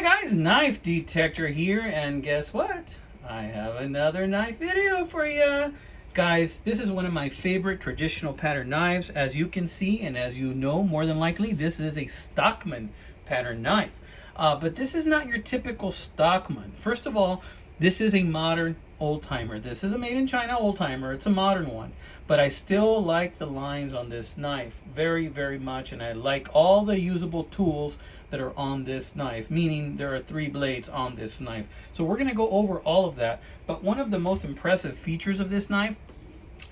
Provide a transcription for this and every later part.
guys, Knife Detector here, and guess what? I have another knife video for you. Guys, this is one of my favorite traditional pattern knives. As you can see, and as you know, more than likely, this is a Stockman pattern knife. But this is not your typical Stockman. First of all, this is a modern old-timer. This is a made in China old-timer. It's a modern one. But I still like the lines on this knife very, very much. And I like all the usable tools that are on this knife, meaning there are 3 blades on this knife. So we're going to go over all of that. But one of the most impressive features of this knife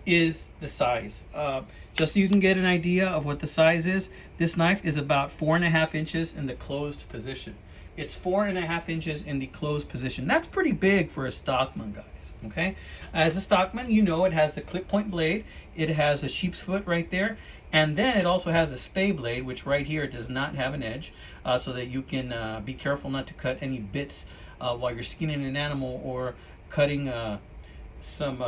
is the size. Just so you can get an idea of what the size is, this knife is about 4.5 inches in the closed position. It's 4.5 inches in the closed position. That's pretty big for a Stockman, guys. Okay, as a Stockman, you know it has the clip point blade. It has a sheep's foot right there, and then it also has a spay blade, which right here does not have an edge, so that you can be careful not to cut any bits while you're skinning an animal or cutting some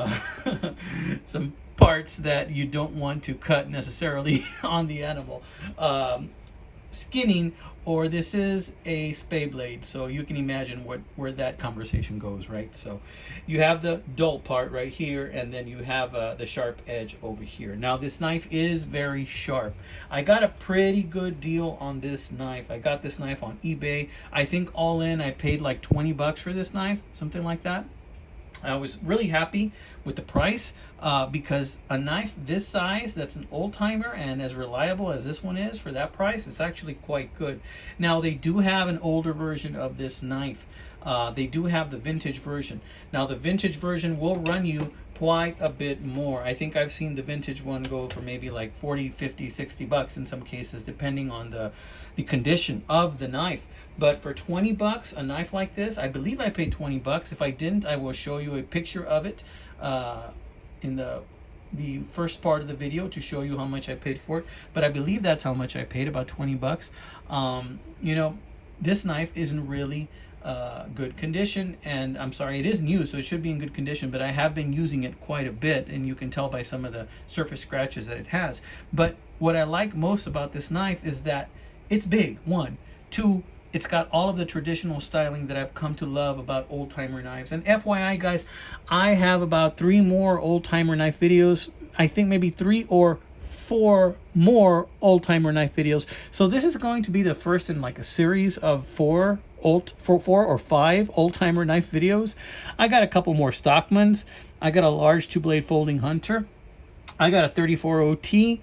some parts that you don't want to cut necessarily on the animal. Skinning, or this is a spay blade, so you can imagine where that conversation goes, right? So you have the dull part right here, and then you have the sharp edge over here. Now this knife is very sharp. I got a pretty good deal on this knife. I got this knife on eBay. I think all in I paid like 20 bucks for this knife, something like that. I was really happy with the price because a knife this size that's an old-timer and as reliable as this one is for that price, it's actually quite good. Now they do have an older version of this knife. They do have the vintage version. Now the vintage version will run you quite a bit more. I think I've seen the vintage one go for maybe like 40, 50, 60 bucks in some cases, depending on the condition of the knife. But for 20 bucks, a knife like this, I believe I paid 20 bucks. If I didn't, I will show you a picture of it in the first part of the video to show you how much I paid for it. But I believe that's how much I paid, about 20 bucks. You know, this knife is in really good condition, and I'm sorry, it is new, so it should be in good condition, but I have been using it quite a bit, and you can tell by some of the surface scratches that it has. But what I like most about this knife is that it's big, 1. 2, it's got all of the traditional styling that I've come to love about old-timer knives. And FYI, guys, I have about 3 more old-timer knife videos. I think maybe 3 or 4 more old-timer knife videos. So this is going to be the first in like a series of 4 or 5 old-timer knife videos. I got a couple more Stockmans. I got a large 2-blade folding hunter. I got a 34 OT.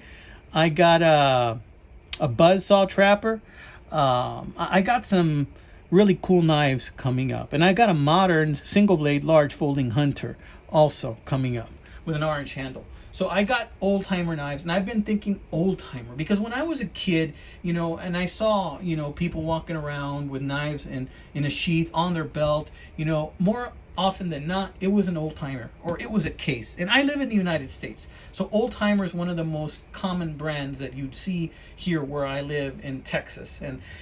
I got a buzzsaw trapper. I got some really cool knives coming up, and I got a modern single blade large folding hunter also coming up with an orange handle. So I got old-timer knives, and I've been thinking old-timer because when I was a kid, you know, and I saw, you know, people walking around with knives in a sheath on their belt, you know, more often than not, it was an old-timer or it was a case. And I live in the United States, so old-timer is one of the most common brands that you'd see here where I live in Texas.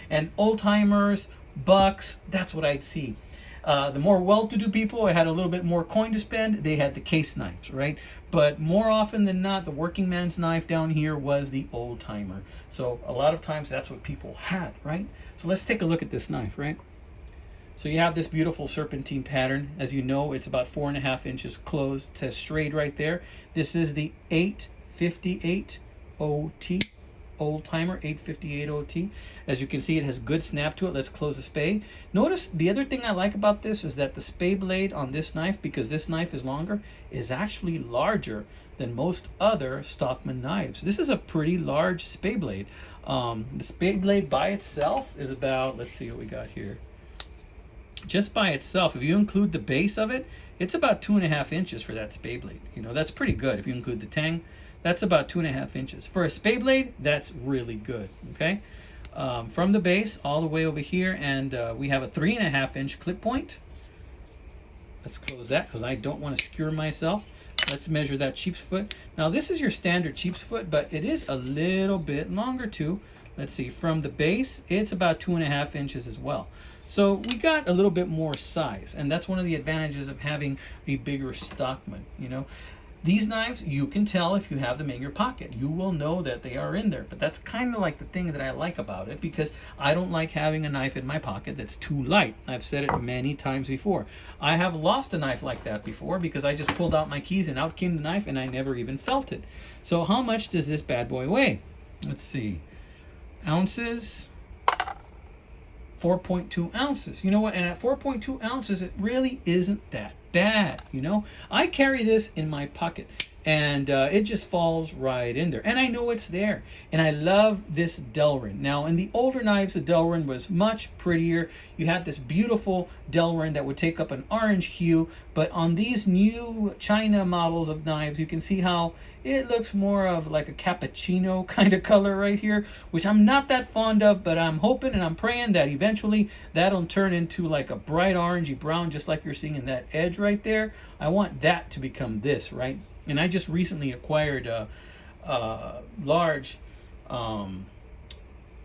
And old-timers, bucks, that's what I'd see. The more well-to-do people, I had a little bit more coin to spend, they had the case knives, right? But more often than not, the working man's knife down here was the old-timer. So a lot of times that's what people had, right? So let's take a look at this knife, right? So you have this beautiful serpentine pattern. As you know, it's about 4.5 inches closed. It says straight right there. This is the 858 OT. Old-timer 858 OT. As you can see, it has good snap to it. Let's close the spay. Notice the other thing I like about this is that the spay blade on this knife, because this knife is longer, is actually larger than most other Stockman knives. This is a pretty large spay blade. The spay blade by itself is about, let's see what we got here. Just by itself, if you include the base of it, it's about 2.5 inches for that spay blade. You know, that's pretty good. If you include the tang, that's about 2.5 inches. For a spay blade, that's really good, okay? From the base all the way over here, and we have a 3.5 inch clip point. Let's close that because I don't want to skewer myself. Let's measure that sheep's foot. Now this is your standard sheep's foot, but it is a little bit longer too. Let's see, from the base, it's about 2.5 inches as well. So we got a little bit more size, and that's one of the advantages of having a bigger Stockman, you know. These knives, you can tell if you have them in your pocket. You will know that they are in there. But that's kind of like the thing that I like about it, because I don't like having a knife in my pocket that's too light. I've said it many times before. I have lost a knife like that before because I just pulled out my keys and out came the knife and I never even felt it. So how much does this bad boy weigh? Let's see. Ounces. 4.2 ounces. You know what? And at 4.2 ounces, it really isn't that bad. You know, I carry this in my pocket and it just falls right in there. And I know it's there. And I love this Delrin. Now, in the older knives, the Delrin was much prettier. You had this beautiful Delrin that would take up an orange hue. But on these new China models of knives, you can see how it looks more of like a cappuccino kind of color right here, which I'm not that fond of, but I'm hoping and I'm praying that eventually that'll turn into like a bright orangey brown, just like you're seeing in that edge right there. I want that to become this, right? And I just recently acquired a large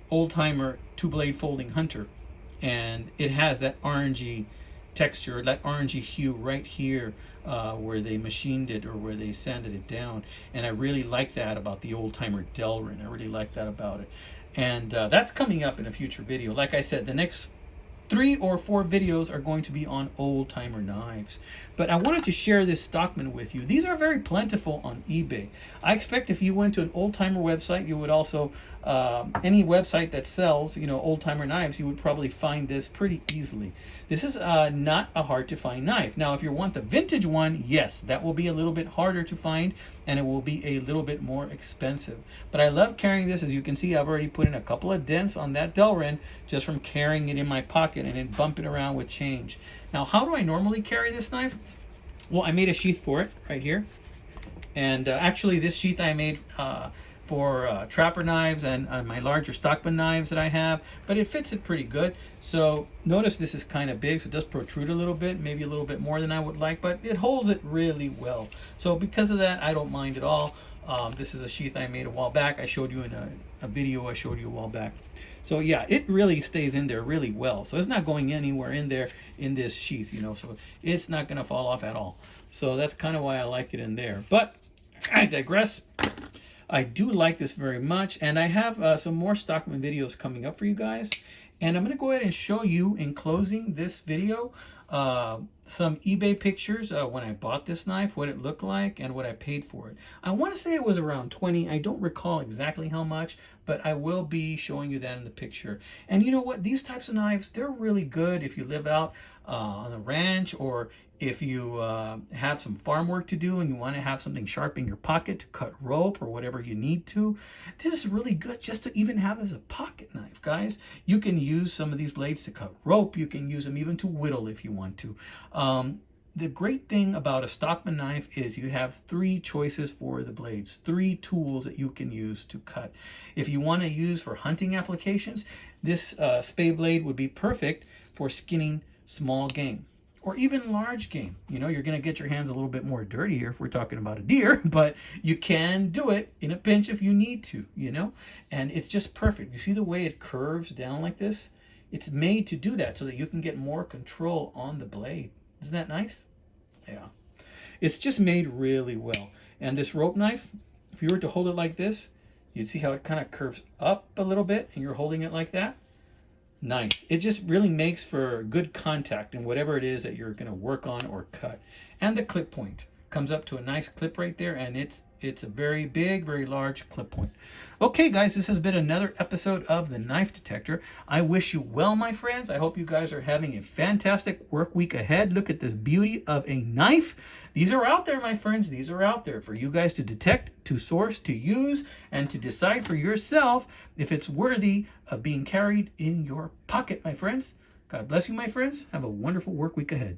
old-timer two-blade folding hunter, and it has that orangey texture, that orangey hue right here where they machined it or where they sanded it down. And I really like that about the old-timer Delrin. I really like that about it. And that's coming up in a future video. Like I said, the next 3 or 4 videos are going to be on old-timer knives. But I wanted to share this Stockman with you. These are very plentiful on eBay. I expect if you went to an old-timer website, you would also, any website that sells, you know, old-timer knives, you would probably find this pretty easily. This is not a hard-to-find knife. Now, if you want the vintage one, yes, that will be a little bit harder to find, and it will be a little bit more expensive. But I love carrying this. As you can see, I've already put in a couple of dents on that Delrin just from carrying it in my pocket and then bumping around with change. Now, how do I normally carry this knife? Well, I made a sheath for it right here. And actually, this sheath I made for trapper knives and my larger Stockman knives that I have, but it fits it pretty good. So notice this is kind of big, so it does protrude a little bit, maybe a little bit more than I would like, but it holds it really well. So because of that, I don't mind at all. This is a sheath I made a while back. I showed you in a video I showed you a while back. So yeah, it really stays in there really well. So it's not going anywhere in there in this sheath, you know, so it's not going to fall off at all. So that's kind of why I like it in there. But I digress. I do like this very much, and I have some more Stockman videos coming up for you guys. And I'm going to go ahead and show you in closing this video some eBay pictures when I bought this knife, what it looked like, and what I paid for it. I want to say it was around 20. I don't recall exactly how much, but I will be showing you that in the picture. And you know what? These types of knives, they're really good if you live out on a ranch, or if you have some farm work to do and you want to have something sharp in your pocket to cut rope or whatever you need to. This is really good just to even have as a pocket knife, guys. You can use some of these blades to cut rope. You can use them even to whittle if you want to. The great thing about a Stockman knife is you have 3 choices for the blades, 3 tools that you can use to cut. If you want to use for hunting applications, this spade blade would be perfect for skinning small game or even large game. You know, you're going to get your hands a little bit more dirty here if we're talking about a deer, but you can do it in a pinch if you need to, you know, and it's just perfect. You see the way it curves down like this? It's made to do that so that you can get more control on the blade. Isn't that nice? Yeah. It's just made really well. And this rope knife, if you were to hold it like this, you'd see how it kind of curves up a little bit and you're holding it like that. Nice. It just really makes for good contact in whatever it is that you're going to work on or cut. And the clip point comes up to a nice clip right there, and it's a very big, very large clip point. Okay, guys, this has been another episode of The Knife Detector. I wish you well, my friends. I hope you guys are having a fantastic work week ahead. Look at this beauty of a knife. These are out there, my friends. These are out there for you guys to detect, to source, to use, and to decide for yourself if it's worthy of being carried in your pocket, my friends. God bless you, my friends. Have a wonderful work week ahead.